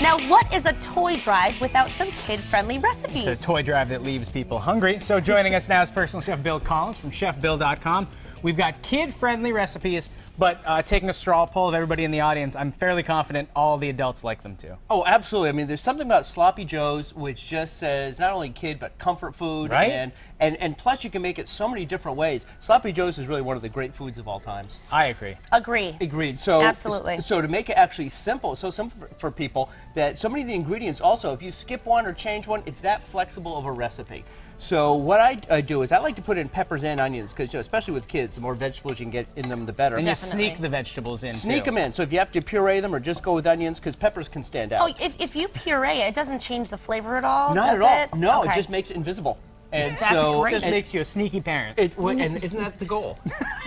Now, what is a toy drive without some kid-friendly recipes? It's a toy drive that leaves people hungry. So joining us now is personal chef Bill Collins from chefbill.com. We've got kid-friendly recipes, but taking a straw poll of everybody in the audience, I'm fairly confident all the adults like them too. Oh, absolutely. I mean, there's something about Sloppy Joe's which just says not only kid, but comfort food. Right? And plus you can make it so many different ways. Sloppy Joe's is really one of the great foods of all times. I agree. Agree. Agreed. So Absolutely. So to make it actually simple, so simple for people that so many of the ingredients also, if you skip one or change one, it's that flexible of a recipe. So what I do is I like to put in peppers and onions because, especially with kids, the more vegetables you can get in them, the better. And you Definitely. sneak the vegetables in Sneak too. them in. So if you have to puree them or just go with onions, because peppers can stand out. Oh, if you puree it, doesn't change the flavor at all, Not does at all. it? No, Okay. it just makes it invisible. And That's so great. It just makes you a sneaky parent. and isn't that the goal?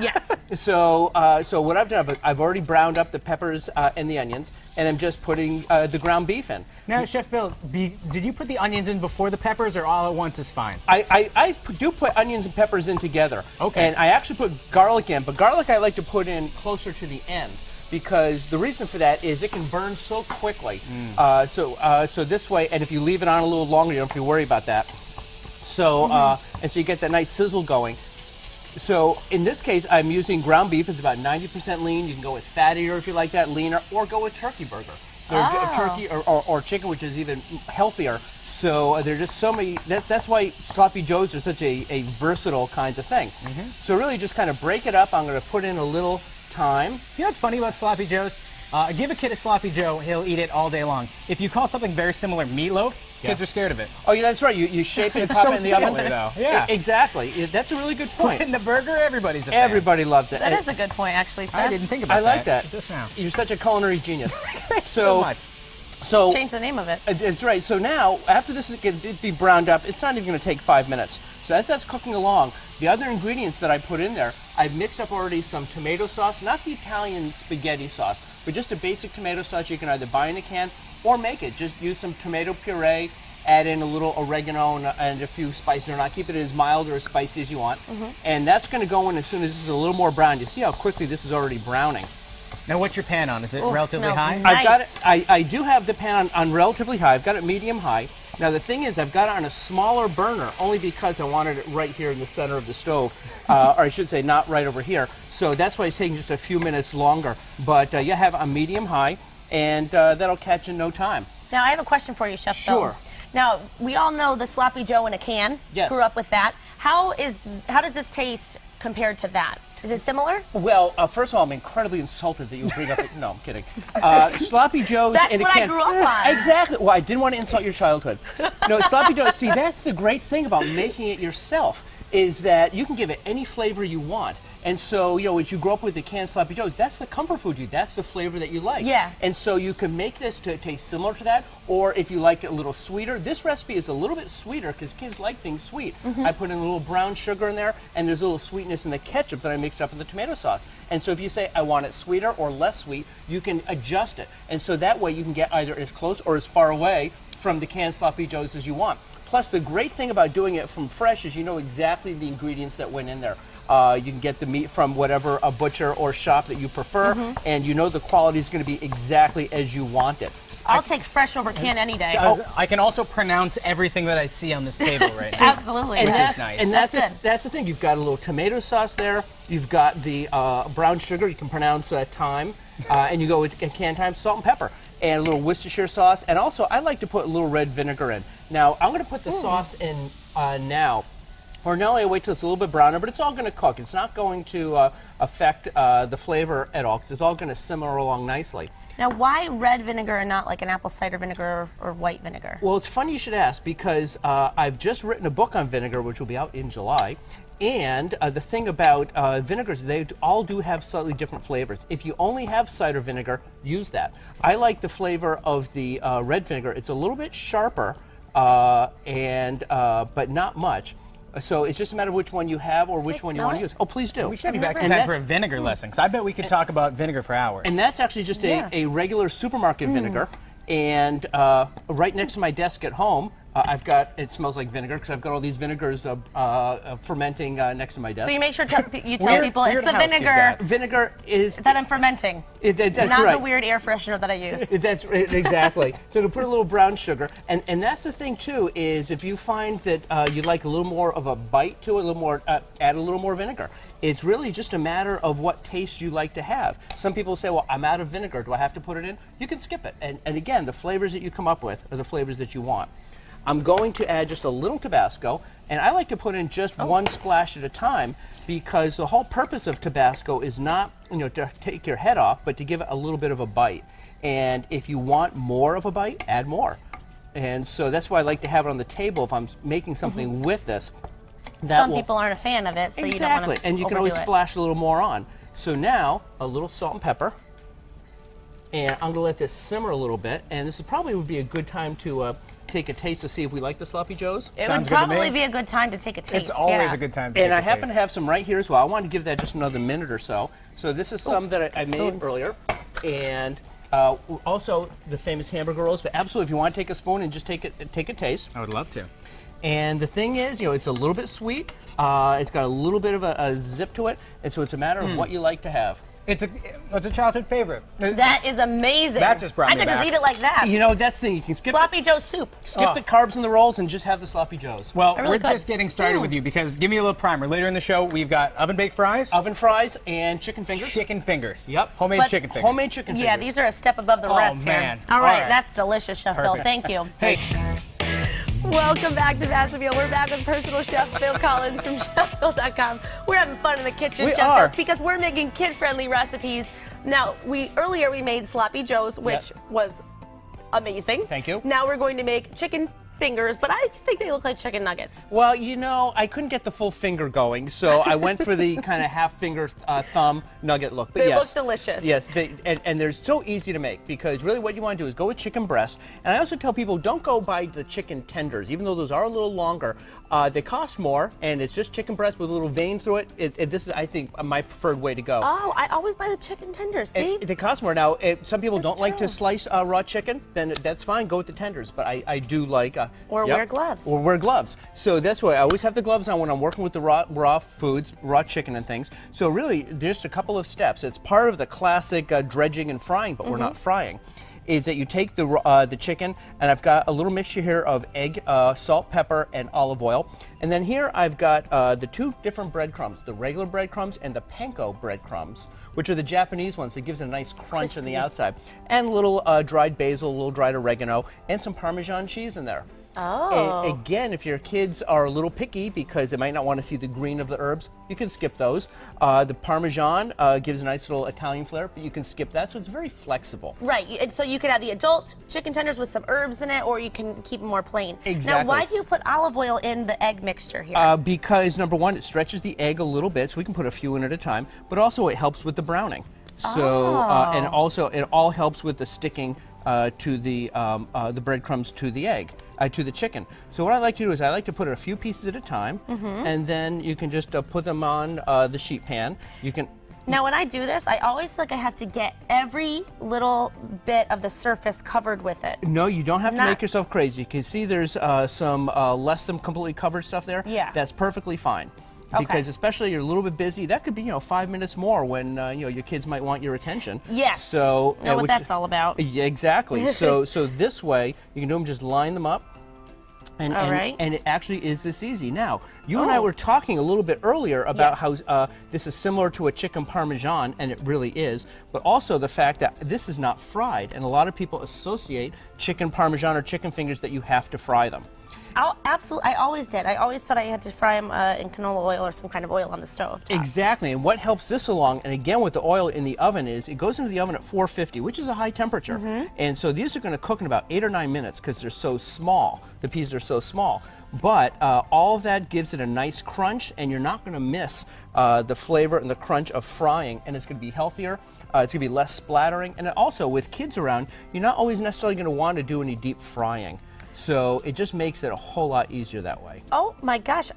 Yes. So what I've done, I've already browned up the peppers and the onions, and I'm just putting the ground beef in. Now, Chef Bill, did you put the onions in before the peppers, or all at once is fine? I do put onions and peppers in together. Okay. And I actually put garlic in, but garlic I like to put in closer to the end because the reason for that is it can burn so quickly. So this way, and if you leave it on a little longer, you don't have to worry about that. So and so you get that nice sizzle going. So in this case, I'm using ground beef. It's about 90% lean. You can go with fattier if you like that, leaner, or go with turkey burger. Turkey or chicken, which is even healthier. So there are just so many. That's why Sloppy Joe's are such a versatile kind of thing. So really, just kind of break it up. I'm going to put in a little thyme. You know what's funny about Sloppy Joe's? Give a kid a Sloppy Joe, he'll eat it all day long. If you call something very similar meatloaf, kids are scared of it. Oh, yeah, that's right. You shape it and It's pop so it in the oven. similar, though. Yeah. Exactly. That's a really good point. In the burger, everybody's a fan. Everybody loves it. That is a good point, actually, Seth. I didn't think about I like that. just now. You're such a culinary genius. So much. So Change the name of it. That's right. So now, after this is going to be browned up, it's not even going to take 5 minutes. So as that's cooking along, the other ingredients that I put in there, I've mixed up already some tomato sauce, not the Italian spaghetti sauce, but just a basic tomato sauce you can either buy in a can or make it. Just use some tomato puree, add in a little oregano and a few spices or not. Keep it as mild or as spicy as you want. And that's going to go in as soon as this is a little more brown. You see how quickly this is already browning. Now, what's your pan on? Is it Ooh, relatively smells high? nice. I've got it. I do have the pan on relatively high. I've got it medium high. Now the thing is, I've got it on a smaller burner only because I wanted it right here in the center of the stove, or I should say, not right over here. So that's why it's taking just a few minutes longer. But you have a medium high, and that'll catch in no time. Now, I have a question for you, Chef Bill. Sure. Now, we all know the Sloppy Joe in a can. Yes. Grew up with that. How does this taste compared to that? Is it similar? Well, first of all, I'm incredibly insulted that you bring up. No, I'm kidding. Sloppy Joe's That's in a what can. I grew up on. Exactly. Well, I didn't want to insult your childhood. No, Sloppy Joe's. See, that's the great thing about making it yourself is that you can give it any flavor you want. And so, as you grow up with the canned Sloppy Joe's, that's the comfort food you. That's the flavor that you like. Yeah. And so you can make this to taste similar to that, or if you like it a little sweeter. This recipe is a little bit sweeter because kids like things sweet. I put in a little brown sugar in there, and there's a little sweetness in the ketchup that I mixed up with the tomato sauce. And so if you say, I want it sweeter or less sweet, you can adjust it. And so that way you can get either as close or as far away from the canned Sloppy Joe's as you want. Plus, the great thing about doing it from fresh is you know exactly the ingredients that went in there. You can get the meat from whatever a butcher or shop that you prefer, and you know the quality is going to be exactly as you want it. I'll take fresh over can any day. I can also pronounce everything that I see on this table right now. Absolutely. Which yes. is nice. And That's that's the thing. You've got a little tomato sauce there. You've got the brown sugar. You can pronounce thyme, and you go with canned thyme, salt, and pepper, and a little Worcestershire sauce. And also, I like to put a little red vinegar in. Now, I'm going to put the sauce in now. Ordinarily, I wait till it's a little bit browner, but it's all going to cook. It's not going to affect the flavor at all because it's all going to simmer along nicely. Now, why red vinegar and not like an apple cider vinegar or white vinegar? Well, it's funny you should ask because I've just written a book on vinegar, which will be out in July. And the thing about vinegars, they all do have slightly different flavors. If you only have cider vinegar, use that. I like the flavor of the red vinegar. It's a little bit sharper, but not much. So it's just a matter of which one you have or which one you want to use. Oh, please do. We should have you back sometime for a vinegar lesson, because I bet we could talk about vinegar for hours. And that's actually just a regular supermarket vinegar. And right next to my desk at home, I've got, it smells like vinegar because I've got all these vinegars fermenting next to my desk. So you make sure you tell people weird it's the house you've vinegar got. Vinegar is that I'm fermenting. that's Not right. the weird air freshener that I use. That's exactly. So to put a little brown sugar, and that's the thing too, is if you find that you like a little more of a bite to it, a little more, add a little more vinegar. It's really just a matter of what taste you like to have. Some people say, well, I'm out of vinegar. Do I have to put it in? You can skip it. And again, the flavors that you come up with are the flavors that you want. I'm going to add just a little Tabasco, and I like to put in just one splash at a time because the whole purpose of Tabasco is not, to take your head off, but to give it a little bit of a bite. And if you want more of a bite, add more. And so that's why I like to have it on the table if I'm making something with this. Some people aren't a fan of it, so you don't want to and you can always splash a little more on. So now, a little salt and pepper. And I'm going to let this simmer a little bit. And this probably would be a good time to take a taste to see if we like the Sloppy Joes. It Sounds would good to probably me. be a good time to take a taste. It's always a good time to And take I a happen to taste. have some right here as well. I wanted to give that just another minute or so. So this is some that I made spoons. earlier. And also the famous hamburger rolls. But absolutely, if you want to take a spoon and just take a taste. I would love to. And the thing is, it's a little bit sweet. It's got a little bit of a zip to it. And so it's a matter of what you like to have. It's a childhood favorite. That is amazing. That just brought I me could back. just eat it like that. That's the thing. You can skip Sloppy Joe soup. skip the carbs and the rolls and just have the Sloppy Joes. Well, I really we're could. just getting started with you because give me a little primer. Later in the show, we've got oven-baked fries, Oven fries and chicken fingers. chicken fingers. Yep. Homemade But- chicken fingers. Homemade chicken fingers. Yeah, these are a step above the rest man. here. All All right, right. that's delicious, Chef Bill. Perfect. Thank you. Hey, Welcome back to Master Meal. We're back with personal chef Bill Collins from chefbill.com. We're having fun in the kitchen, We Chef are. Bill, because we're making kid-friendly recipes. Now, earlier we made Sloppy Joes, which was amazing. Thank you. Now we're going to make chicken fingers, but I think they look like chicken nuggets. Well, I couldn't get the full finger going, so I went for the kind of half finger thumb nugget look. But They yes, look delicious. Yes, and they're so easy to make because really what you want to do is go with chicken breast. And I also tell people don't go by the chicken tenders, even though those are a little longer. They cost more, and it's just chicken breast with a little vein through it. This is, I think, my preferred way to go. Oh, I always buy the chicken tenders, see? They cost more. Now, some people That's don't like to true. slice raw chicken, then that's fine. Go with the tenders. But I do like. Or wear gloves. Or wear gloves. So that's why I always have the gloves on when I'm working with the raw foods, raw chicken and things. So really, just a couple of steps. It's part of the classic dredging and frying, but we're not frying. Is that you take the chicken, and I've got a little mixture here of egg, salt, pepper, and olive oil. And then here I've got the two different breadcrumbs, the regular breadcrumbs and the panko breadcrumbs, which are the Japanese ones that gives it a nice crunch on the outside. And a little dried basil, a little dried oregano, and some Parmesan cheese in there. Oh. And again, if your kids are a little picky because they might not want to see the green of the herbs, you can skip those. The Parmesan gives a nice little Italian flair, but you can skip that, so it's very flexible. Right, and so you could have the adult chicken tenders with some herbs in it, or you can keep them more plain. Exactly. Now, why do you put olive oil in the egg mixture here? Because number one, it stretches the egg a little bit, so we can put a few in at a time, but also it helps with the browning. So, and also it all helps with the sticking to the breadcrumbs to the egg. To the chicken. So what I like to do is I like to put a few pieces at a time, and then you can just put them on the sheet pan. You can. Now, when I do this, I always feel like I have to get every little bit of the surface covered with it. No, you don't have to Not- make yourself crazy. You can see there's some less than completely covered stuff there. Yeah. That's perfectly fine. Okay. Because especially you're a little bit busy, that could be 5 minutes more when your kids might want your attention. Yes. So Know what which- that's all about. Yeah, exactly. so this way you can do them, just line them up. And, All right. and it actually is this easy. Now, you and I were talking a little bit earlier about Yes. how this is similar to a chicken parmesan, and it really is, but also the fact that this is not fried, and a lot of people associate chicken parmesan or chicken fingers that you have to fry them. Absolutely, I always did. I always thought I had to fry them in canola oil or some kind of oil on the stove. Exactly, and what helps this along, and again with the oil in the oven, is it goes into the oven at 450, which is a high temperature. And so these are going to cook in about 8 or 9 minutes because they're so small. The pieces are so small. But all of that gives it a nice crunch, and you're not going to miss the flavor and the crunch of frying, and it's going to be healthier. It's going to be less splattering, and also with kids around, you're not always necessarily going to want to do any deep frying. So it just makes it a whole lot easier that way. Oh my gosh,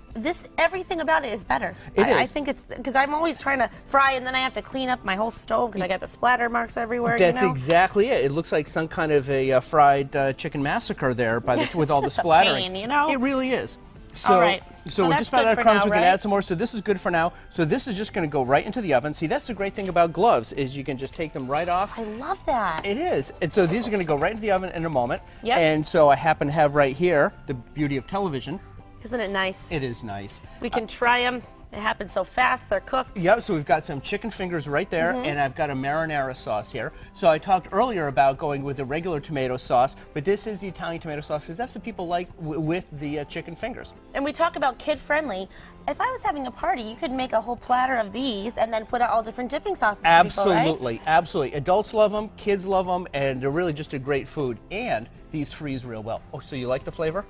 everything about it is better. It I is. think it's because I'm always trying to fry and then I have to clean up my whole stove because I got the splatter marks everywhere. That's you know? exactly it. It looks like some kind of a fried chicken massacre there with all the just a splattering. pain, you know? It really is. So, All right. So we're that's just about good out of for crumbs. now, We can right? add some more. So this is good for now. So this is just going to go right into the oven. See, that's the great thing about gloves is you can just take them right off. I love that. It is. And so these are going to go right into the oven in a moment. Yep. And so I happen to have right here the beauty of television. Isn't it nice? It is nice. We can try them. It happens so fast. They're cooked. Yep, so we've got some chicken fingers right there, and I've got a marinara sauce here. So I talked earlier about going with the regular tomato sauce, but this is the Italian tomato sauce, because that's what people like with the chicken fingers. And we talk about kid-friendly. If I was having a party, you could make a whole platter of these and then put out all different dipping sauces for people, right? Absolutely, absolutely. Adults love them, kids love them, and they're really just a great food. And these freeze real well. Oh, so you like the flavor?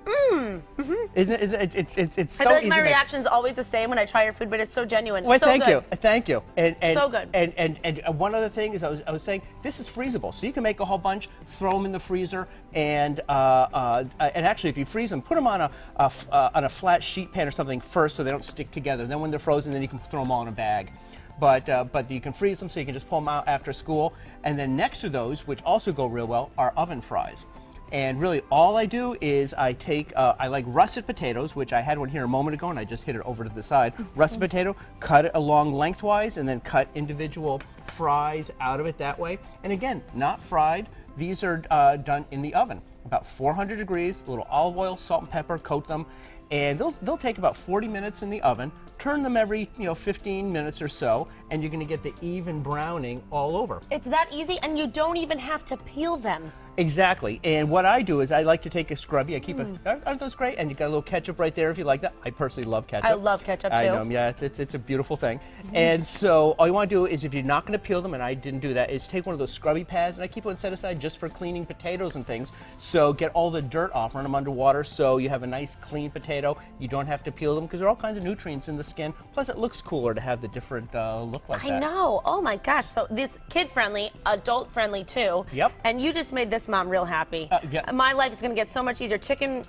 It's so I feel like easy my to make. reaction's always the same when I try your food, but it's so genuine. Well, so thank good. you, thank you. And So good. And one other thing is, I was saying this is freezable, so you can make a whole bunch, throw them in the freezer, and actually, if you freeze them, put them on a flat sheet pan or something first, so they don't stick together. Then when they're frozen, then you can throw them all in a bag. But you can freeze them, so you can just pull them out after school. And then next to those, which also go real well, are oven fries. And really, all I do is I take, I like russet potatoes, which I had one here a moment ago, and I just hit it over to the side. Russet potato, cut it along lengthwise, and then cut individual fries out of it that way. And again, not fried. These are done in the oven, about 400 degrees, a little olive oil, salt and pepper, coat them. And they'll take about 40 minutes in the oven. Turn them every 15 minutes or so, and you're going to get the even browning all over. It's that easy, and you don't even have to peel them. Exactly. And what I do is I like to take a scrubby. I keep it. Aren't those great? And you got a little ketchup right there if you like that. I personally love ketchup. I love ketchup, I too. know. Yeah, it's a beautiful thing. And so all you want to do is, if you're not going to peel them, and I didn't do that, is take one of those scrubby pads, and I keep one set aside just for cleaning potatoes and things. So get all the dirt off, run them under water, so you have a nice clean potato. You don't have to peel them because there are all kinds of nutrients in the skin. Plus, it looks cooler to have the different look like that. I know. Oh my gosh. So this kid-friendly, adult-friendly too. Yep. And you just made this mom real happy. Yeah. My life is going to get so much easier. Chicken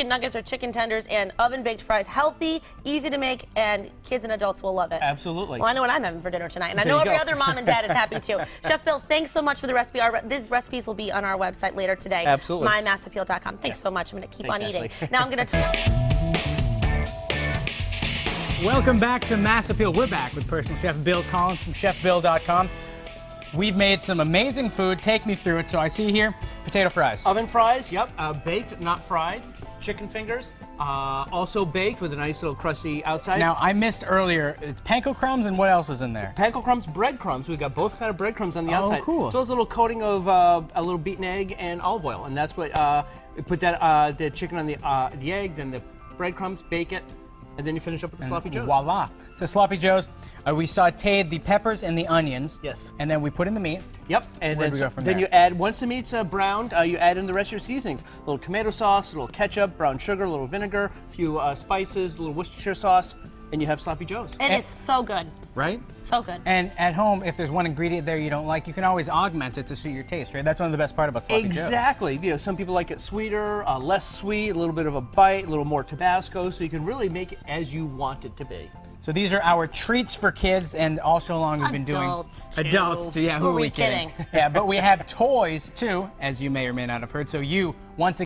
nuggets or chicken tenders and oven-baked fries. Healthy, easy to make, and kids and adults will love it. Absolutely. Well, I know what I'm having for dinner tonight, and I There know you every go. other mom and dad is happy too. Chef Bill, thanks so much for the recipe. These recipes will be on our website later today. Absolutely. MyMassappeal.com. Thanks so much. I'm going to keep Thanks, on eating. Ashley. Now I'm going to... Welcome back to Mass Appeal. We're back with personal chef Bill Collins from chefbill.com. We've made some amazing food. Take me through it. So I see here potato fries. Oven fries, yep, baked, not fried. Chicken fingers, also baked with a nice little crusty outside. Now, I missed earlier, it's panko crumbs, and what else is in there? panko crumbs, breadcrumbs. We've got both kind of breadcrumbs on the Oh, outside. cool. So it's a little coating of a little beaten egg and olive oil, and that's what we put that the chicken on the egg, then the breadcrumbs, bake it, and then you finish up with the sloppy joes. Voila. So sloppy joes, we sauteed the peppers and the onions. Yes. And then we put in the meat. Yep, and Where then, do we go from then there? you add, once the meat's browned, you add in the rest of your seasonings. A little tomato sauce, a little ketchup, brown sugar, a little vinegar, a few spices, a little Worcestershire sauce, and you have sloppy joes. It is so good. Right? So good. And at home, if there's one ingredient there you don't like, you can always augment it to suit your taste, right? That's one of the best part about sloppy joes. Exactly. You know, some people like it sweeter, less sweet, a little bit of a bite, a little more Tabasco, so you can really make it as you want it to be. So these are our treats for kids, and all show long we've been doing Adults, too. Yeah, who are we kidding? Yeah, but we have toys too, as you may or may not have heard. So you once again.